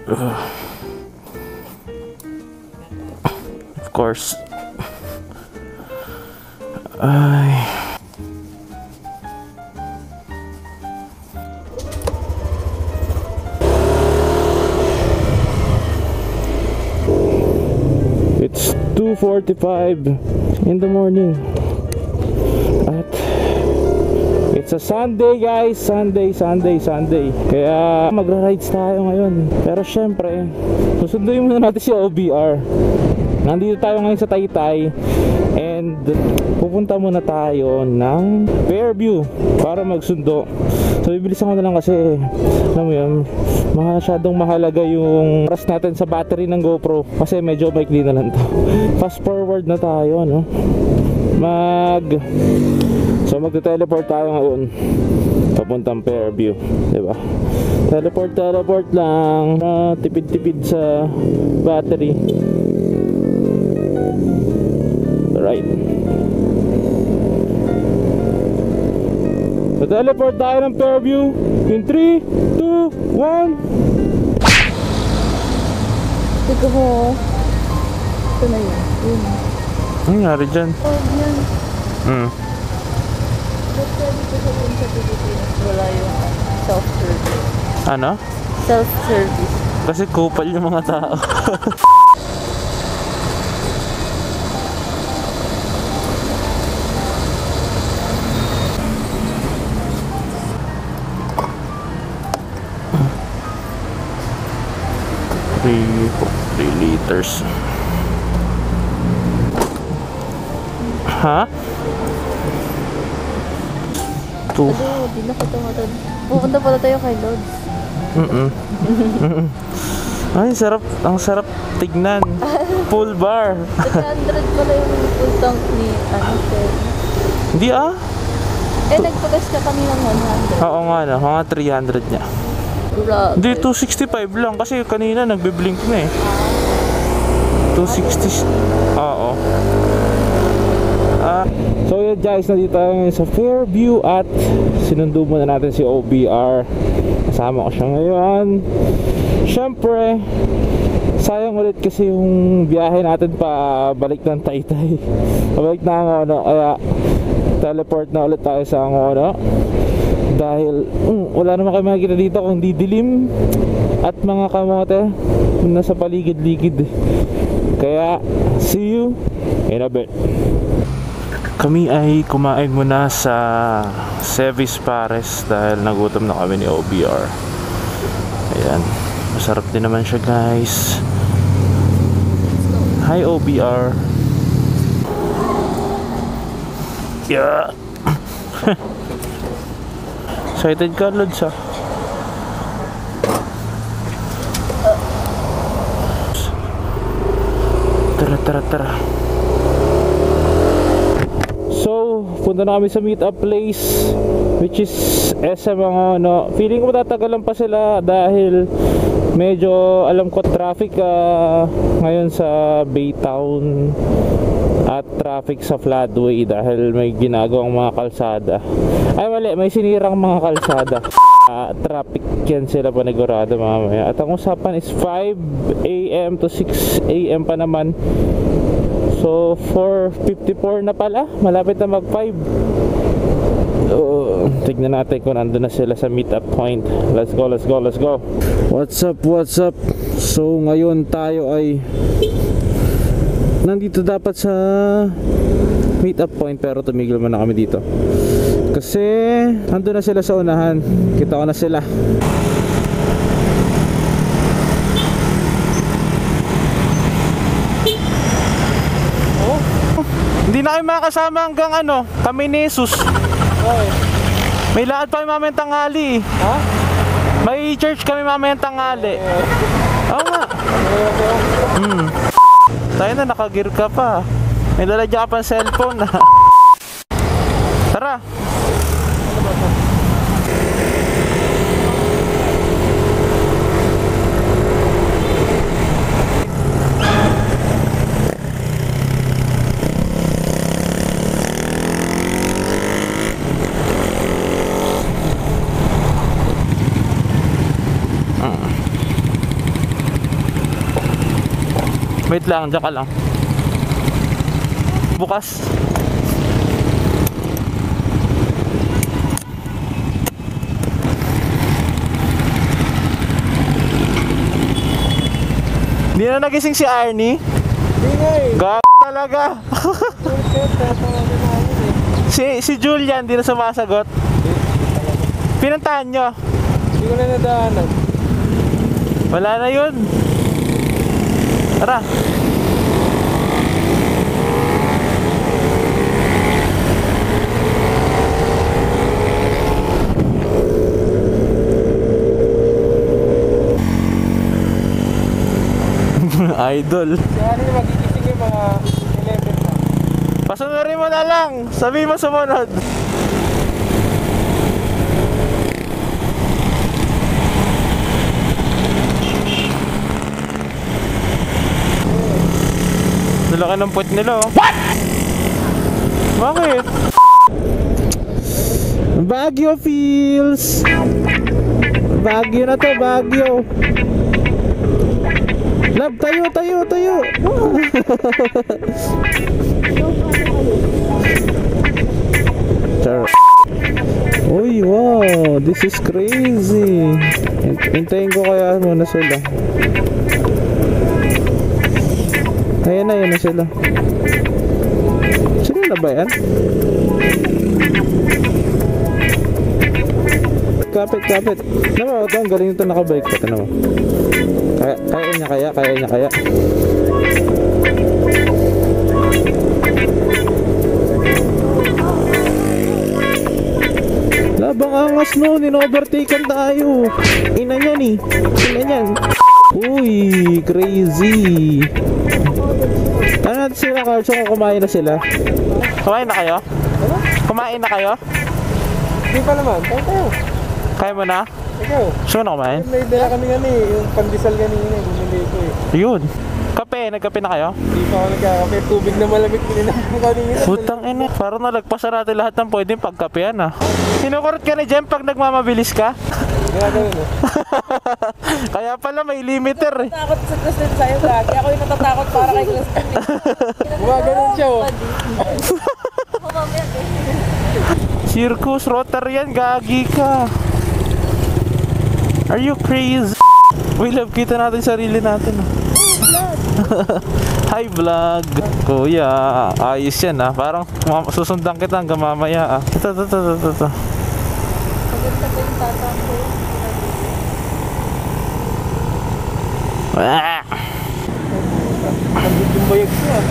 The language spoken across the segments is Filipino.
Of course. Ay. It's 2:45 in the morning. At it's a Sunday, guys. Sunday. Kaya magra-rides tayo ngayon. Pero syempre, susunduin muna natin si OBR. Nandito tayo ngayon sa Taytay. And pupunta muna tayo ng Fairview para magsundo. So bibilisan ko na lang kasi alam mo yun, masyadong mahalaga yung oras natin sa battery ng GoPro. Kasi medyo maikli na lang to. Fast forward na tayo, no? So magte-teleport tayo ngayon papuntang Fairview, diba? Teleport lang, tipid-tipid sa battery. Right. So teleport tayo ng Fairview in 3, 2, 1. Ito ko. Ito na yun. Ano nangyari dyan? Oh, yan. Ba't pwede ko sabihin sa Pilipinas wala yung self-service? Ano? Self-service. Kasi kupal yung mga tao. Three liters. Ha? 2. Di na kita matod. Pupunta pala tayo kay Lods. Ay, sarap. Ang sarap tignan. Full bar. 300 pala yung full tank ni sir. Hindi Nagpagas ka kami ng 100. Oo nga na, mga 300 niya. Grabe. Hindi, 265 lang kasi kanina nagbe-blink na eh. 260. Oo. So yun guys, nandito tayo ngayon sa Fairview at sinundo muna natin si OBR. Kasama ko siya ngayon. Siyempre, sayang ulit kasi yung biyahe natin pa balik ng Taytay. Pabalik na Angono, kaya teleport na ulit tayo sa Angono. Dahil wala naman kayo makikita dito kung didilim at mga kamote nasa paligid-ligid. Kaya see you in a bit. Kami ay kumain muna sa Sevis Pares dahil nagutom na kami ni OBR. Ayan, masarap din naman siya guys. Hi OBR. Yeah. Excited ka, Lods, ha? Tara. So, punta na kami sa meet-up place, which is SM Angono. Feeling ko matatagalan pa sila dahil medyo alam ko traffic ngayon sa Baytown at traffic sa floodway dahil may ginagawang mga kalsada. Ay mali, may sinirang mga kalsada. Traffic yan sila panigurado mamaya. At ang usapan is 5 AM to 6 AM pa naman. So 4:54 na pala, malapit na mag 5. Tignan natin kung nandun na sila sa meet up point. Let's go. What's up? So ngayon tayo ay nandito dapat sa meet up point pero tumigil muna kami dito kasi nandun na sila sa unahan. Kita ko na sila. Hindi na kayo makakasama hanggang kami ni Jesus. May lakad pa kami mamayang tanghali. Ha? May church kami mamayang tanghali. Oo nga. Tayo na, nakagear ka pa. May lalagyan ka pa ng cellphone. Tara. Wait lang, dyan ka lang. Bukas. Hindi na nagising si Arnie? Hindi nga eh. Gag talaga. Si Julian, hindi na sumasagot. Pinuntahan nyo? Hindi ko na nadaanan. Wala na yun. Tara. Idol. Si Ani magigising yung mga 11 na. Pasunurin mo na lang. Sabi mo sumunod. Nalaki ng puwet nila oh. What? Bakit? Baguio feels. Baguio na to, Baguio. Love, tayo. Char. Uy, wow, this is crazy. Hintayin ko kaya muna sila. Ayan na sila. Sino na ba yan? Kapit. Naman, ito, ang galing ito nakabike pa. Ito naman. Kaya niya. Labang angas no, in-overtaken tayo. Ina niyan. Uy, crazy. Ano natin sila, Carlson, kung kumain na sila? Kumain na kayo? Ano? Kumain na kayo? Hindi pa naman. Tayo. Kaya mo na? Ikaw. Sino na kumain? May dala kami yung pandesal kanina. Bumili ko eh. Yun. Kape, nagkape na kayo? Hindi pa ako nagkakape. Tubig na malamig pininahin kanina. Putang ina, parang nalagpasan natin lahat ng pwedeng pagkapean ah. Kinukurot ka ni Jem pag nagmamabilis ka? Ginagawin eh. Kaya pala may limiter eh. Takot sa Kristen sa'yo, Gagi. Ako yung natatakot para kay Kristen. Gumaganon siya oh. Circus Rotarian, gagi ka. Are you crazy? We love kita natin sarili natin. Hi vlog. Kuya, ayos yan ah. Parang susundan kita hanggang mamaya ah. Ito. Maganda ko yung tatakbo. Nandun yung bayag siya.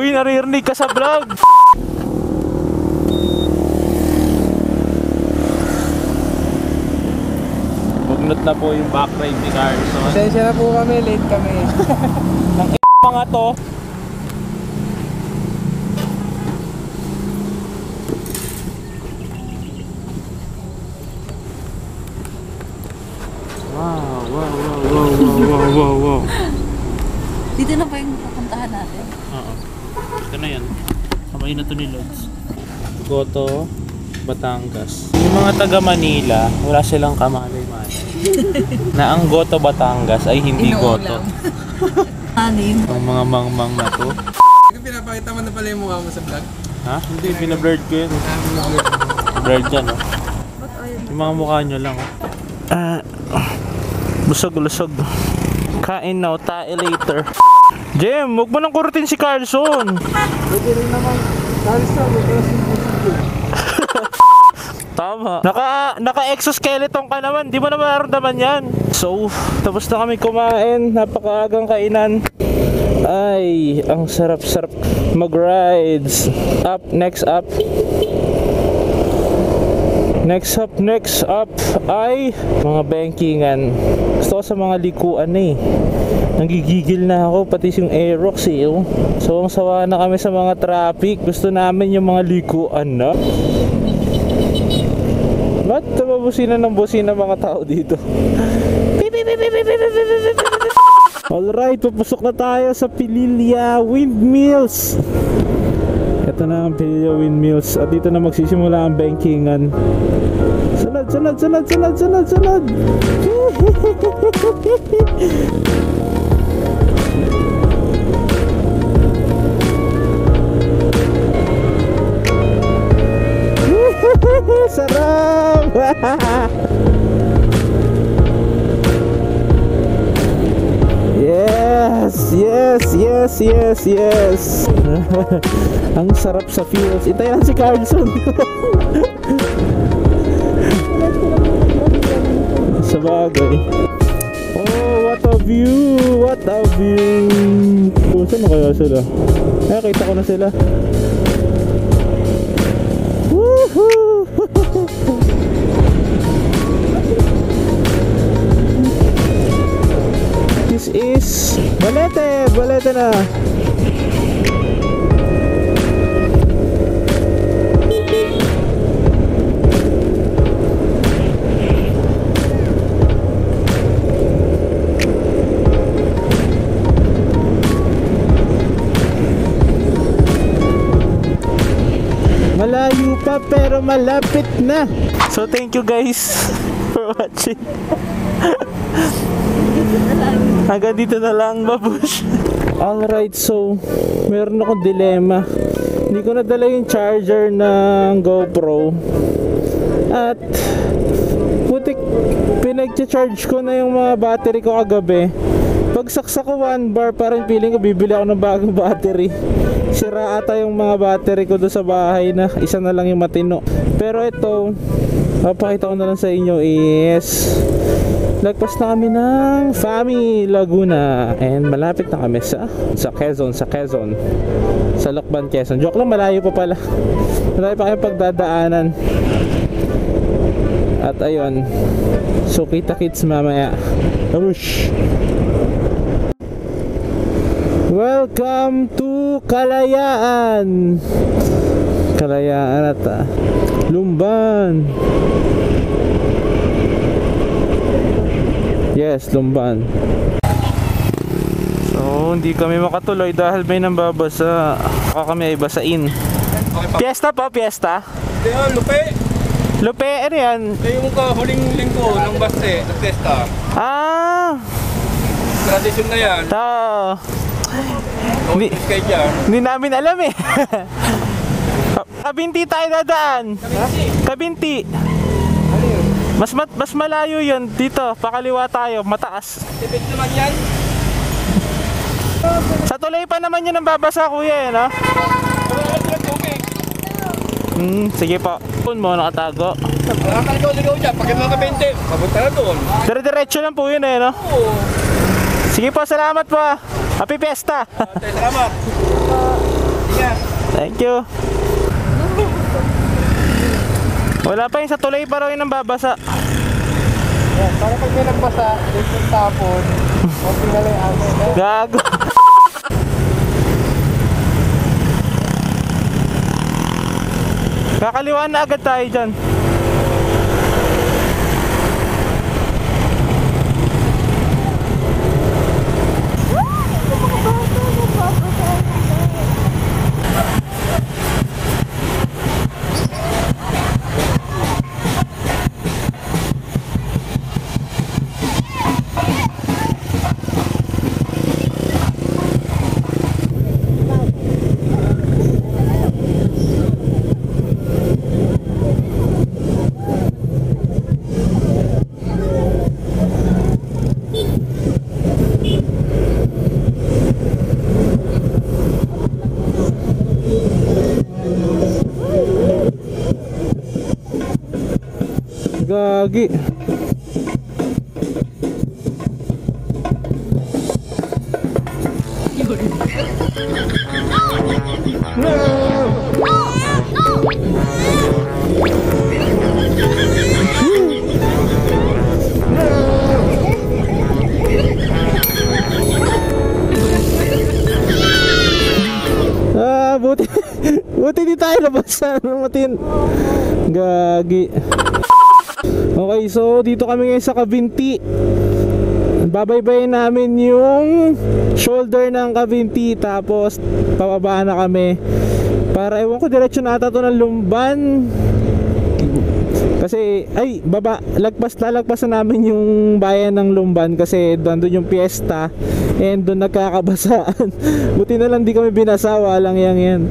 Uy, naririnig ka sa vlog. Bugnot na po yung back ride ni Carlson. Pasensya na po kami. Late kami. Ng mga to. Wow. Dito na ba yung pupuntahan natin? Oo. Ito na yan. Kamay na to ni Lods. Goto, Batangas. Yung mga taga Manila, wala silang kamalay-malay na ang Goto Batangas ay hindi Goto. Anim. Ang mga mangmang na to. Pinapakita mo na pala yung mukha mo sa vlog? Ha? Hindi, binablurred ko yun. Blurred yan, oh. Yung mga mukha nyo lang, oh. Lusog. Kain now, tae later. Jem, huwag mo nang kurutin si Carlson. Pwede rin naman. Carlson, huwag ka Tama. Naka-exoskeleton ka naman. Di mo na mararamdaman yan. So, tapos na kami kumain. Napakaagang kainan. Ay, ang sarap-sarap mag-rides. Next up ay mga bankingan. Gusto ko sa mga likuan eh. Nanggigigil na ako, pati yung Aerox eh. Oh. So, ang sawa na kami sa mga traffic. Gusto namin yung mga likuan na. Ba't busina ng busina mga tao dito? Alright, papasok na tayo sa Pililya Windmills. Ito na ang Pililya Windmills. At dito na magsisimula ang bankingan. Sunod! Yes. Ang sarap sa feels. Itay lang si Carlson. Sa bagay. Oh, what a view! Oh, saan na kaya sila? Kita ko na sila. Woohoo! This is Balete na. Malayo pa pero malapit na. So thank you guys for watching. Hanggang dito na lang, babush. Alright, so meron akong dilema. Hindi ko nadala yung charger ng GoPro. At putik, pinag-charge ko na yung mga battery ko kagabi. Pag saksak ko 1 bar, parang feeling ko bibili ako ng bagong battery. Sira ata yung mga battery ko doon sa bahay na isa na lang yung matino. Pero ito, papakita ko na lang sa inyo is lagpas na kami ng Fami Laguna and malapit na kami sa Quezon, sa Lokban, Quezon. Joke lang, malayo pa pala. Malayo pa kayong pagdadaanan. At ayun, so kita kits mamaya. Arush! Welcome to Kalayaan at Lumban. Yes, Lumban. So hindi kami makatuloy dahil may nambabasa. Baka kami ay basain. Fiesta po, fiesta. Lupe, ano yan? Ito yung huling linggo ng Baste, ng Fiesta. Tradisyon na yan. Hindi namin alam eh. Kabinti tayo dadaan. Kabinti. Mas malayo yun dito. Pakaliwa tayo, mataas. Tipid naman yan. Sa tuloy pa naman yun ang babasa, kuya, no? Sige po. Doon mo nakatago. Nakakaligaw dyan. Pagkat mga 20, papunta na doon. Dire-diretso lang po yun eh, no? Oo. Sige po, salamat po. Happy Fiesta. Salamat. Ingat. Thank you. Wala pa yung sa tuloy pa raw yun ang babasa. Yan, para pag may nagbasa, yung tapon, okay na lang ang Gago. Kakaliwaan na agad tayo dyan. Gagi. Buti di tayo labasan ng matin. Gagi. Okay, so dito kami ngayon sa Kabinti. Babaybayin namin yung shoulder ng Kabinti, tapos pababa na kami para ewan ko, diretso na ata to ng Lumban. Kasi lalagpas na namin yung bayan ng Lumban kasi doon yung piyesta and doon nagkakabasaan. Buti na lang di kami binasa, walang yan.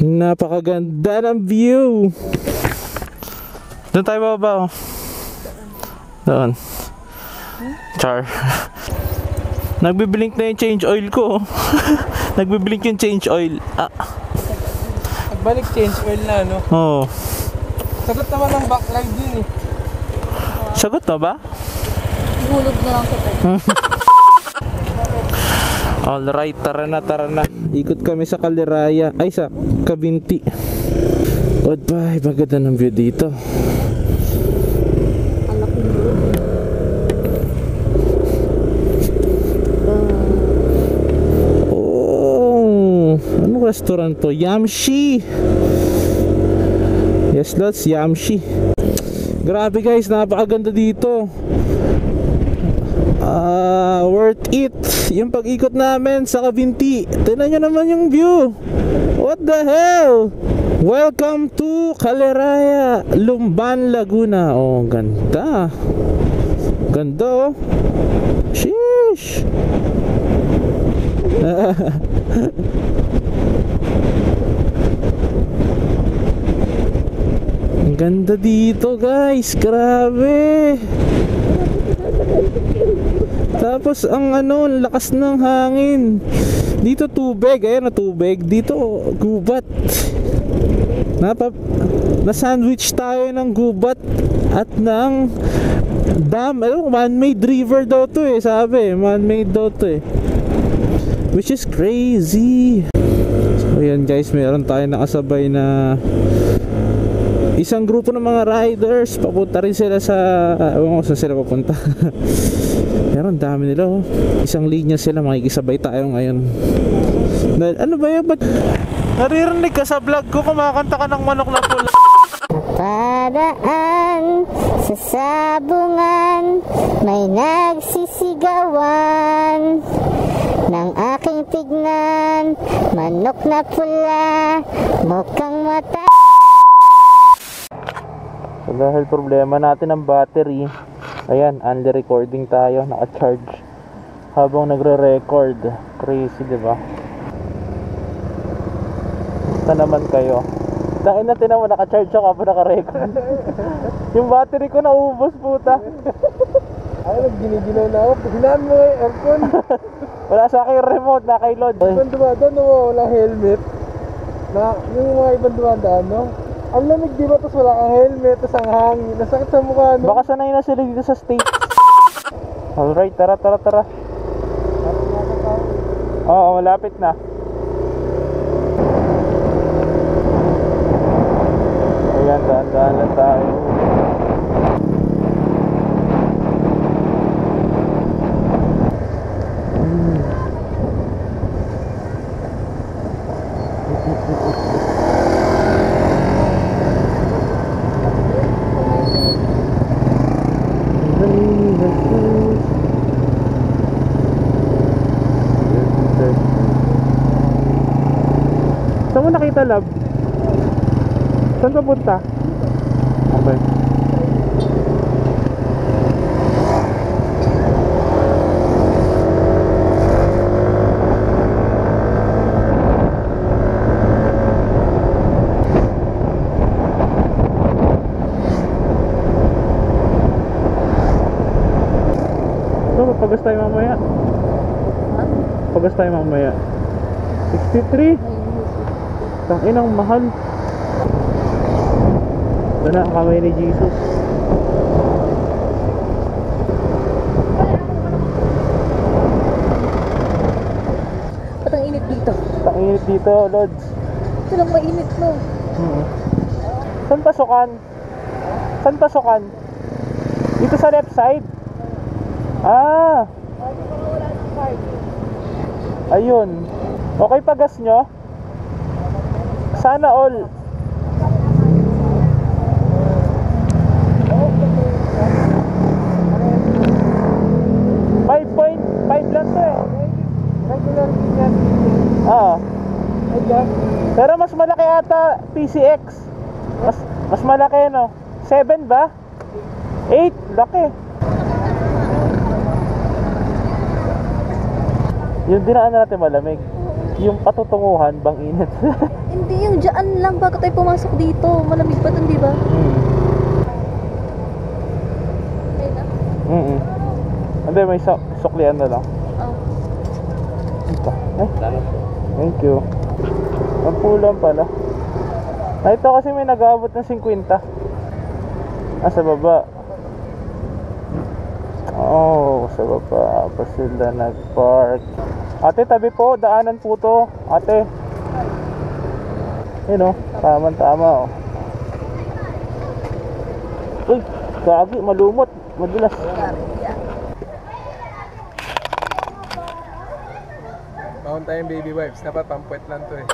Napakaganda ng view. Doon tayo bababa, oh. Doon. Char. Nagbiblink na yung change oil ko, oh. Nagbiblink yung change oil. Ah. Nagbalik change oil na, no? Oo. Sagot naman ng backlight din eh. Sagot na ba? Hulog na lang sa tayo. Alright, tara na. Ikot kami sa Caliraya. Ay, sa Kabinti. Goodbye, maganda ng view dito. Oh, anong restaurant to? Yamshi. Yes, lots, Yamshi. Grabe guys, napakaganda dito. Worth it yung pag-ikot namin sa Kabinti. Tingnan nyo naman yung view. What the hell? Welcome to Caliraya, Lumban, Laguna. Oh, ganda. Ganda, oh. Sheesh. Ang ganda dito guys. Grabe. Tapos ang lakas ng hangin. Dito tubig, ayan na tubig. Dito gubat. Na-sandwich tayo ng gubat at ng dam. Man-made river daw to eh, sabi. Man-made daw to eh. Which is crazy. So ayan guys, meron tayo nakasabay na isang grupo ng mga riders. Papunta rin sila sa, ewan ko saan sila papunta. Pero ang dami nila, oh. Isang linya sila, makikisabay tayo ngayon. Dahil, ano ba yan? Ba't naririnig ka sa vlog ko, kumakanta ka ng Manok na Pula? Paraan sa sabungan, may nagsisigawan. Nang aking tignan, manok na pula, mukhang mata. So dahil problema natin ang battery, ayan, only recording tayo, naka-charge habang nagre-record. Crazy, diba? Basta naman kayo. Dahil natin naman naka-charge ako habang naka-record. Yung battery ko naubos, puta. Ay, nag-giniginaw na ako. Hinaan mo yung aircon. Wala sa akin remote, naka-load. Ibang dumadaan, no? Wala helmet. Yung mga ibang dumadaan, no? Ang lamig, di ba? Tapos wala kang helmet, tapos ang hangin. Nasakit sa mukha, no? Baka sanay na sila dito sa States. Alright, tara. Oo, malapit na. Ayan, daan lang tayo. Saan mo nakita, love? Saan papunta? Okay. Pagas tayo mamaya. Pagas tayo mamaya. 63. Tanginang mahal. Ito na ang kamay ni Jesus. Ba't ang init dito? Ang init dito, Lods. Ito lang mainit mo. Saan pasukan? Saan pasukan? Dito sa left side? Ah! Ayun. Okay, pagas nyo? Sana all. $5.5 lang to eh. Regular din yan. Pero mas malaki ata PCX. Mas malaki, no? 7 ba? 8? Laki. Yung dinaan natin malamig. Yung patutunguhan bang init. Hindi, yung dyan lang bago tayo pumasok dito. Malamig pa dun, di ba? Hindi, may suklian na lang. Oh. Ito. Ay, thank you. Ang pulang pala. Ito kasi may nag-aabot ng 50. Sa baba. Oh, sa baba pa sila nag-park. Ate, tabi po, daanan po to. Ate. Yun o, tama-tama o. Uy, gagi, malumot. Madulas. Baon tayong baby wipes. Dapat pampuwet lang to eh.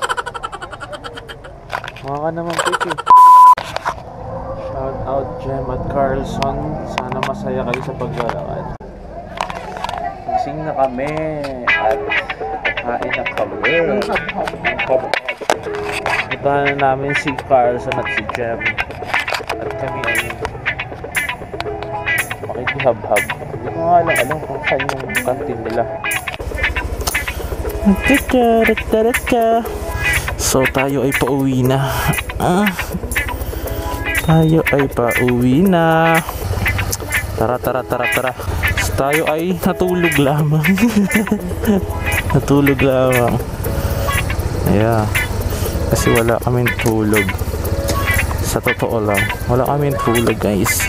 Mga ka naman, Kiki. Shout out Jem at Carlson. Sana masaya kayo sa paglalakad. Gising na kami at kain na kami. Puntahan na namin si Carlson at si Jem. At kami ay makikihab-hab. Hindi ko nga lang alam kung saan yung kantin nila. So tayo ay pauwi na. Tayo ay pauwi na. Tara. So, tayo ay natulog lamang. Natulog lamang. Yeah. Kasi wala kaming tulog. Sa totoo lang, wala kaming tulog, guys.